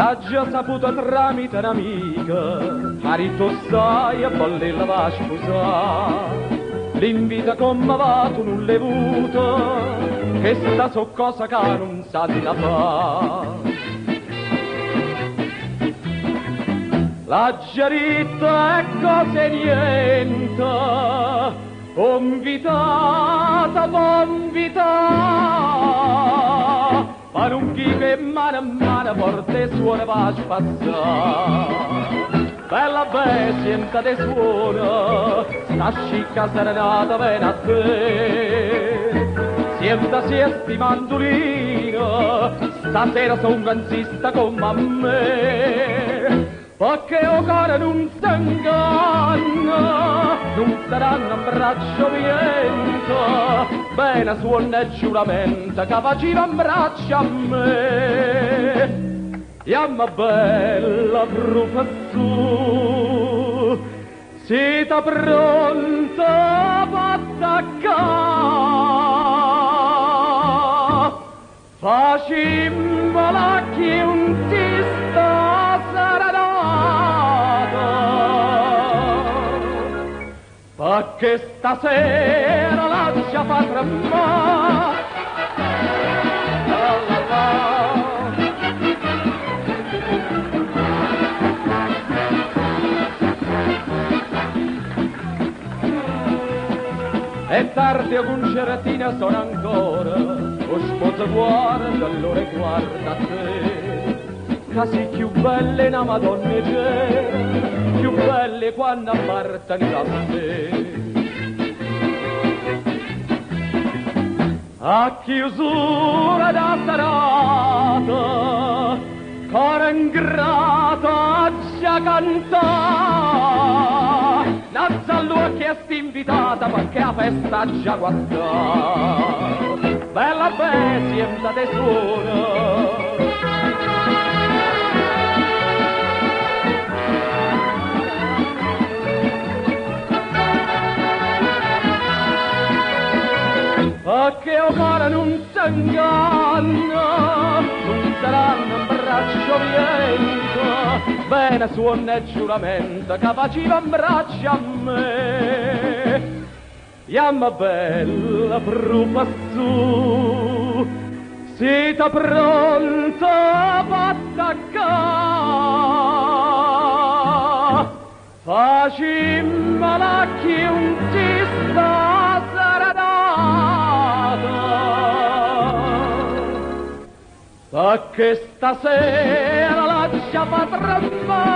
l'ha già saputo tramite un'amica, marito sai a bolle la va a sposare. L'invita come va tu non l'hai avuto, che sta so cosa che non sa di la fa. La giarita è cose niente, convitata, convitata, ma non chi che mano a mano porta e suona va a spazzare. Bella bestia te suona, sta scicca serenata viene a te. Sienta siesti mandolino, stasera son gansista come a me. Perché o cuore non s'inganna, non saranno a braccio viento, bene suona e giuramento che faceva in braccio a me. Yamma bella professù, siete pronta per attaccare? Facimmola che un ti sta serenata, perché stasera lascia fa tremare. È tardi a concertina sono ancora, o sposa guarda, allora guarda a te. Casi più belle una madonna c'era, più belle quando appartano da te. A chiusura da serata, cora ingrata già cantare. Nazzallo ha chiesto invitata perché la festa già guastata. Bella bestia te suona. Perché o cuore non s'inganna, non saranno un braccio viento, bene suona e giuramento che faceva in braccio a me. Yamma bella professù, siete pronta per attaccare? Facimmola che un ti sta serenata, perché stasera lascia fa tremare.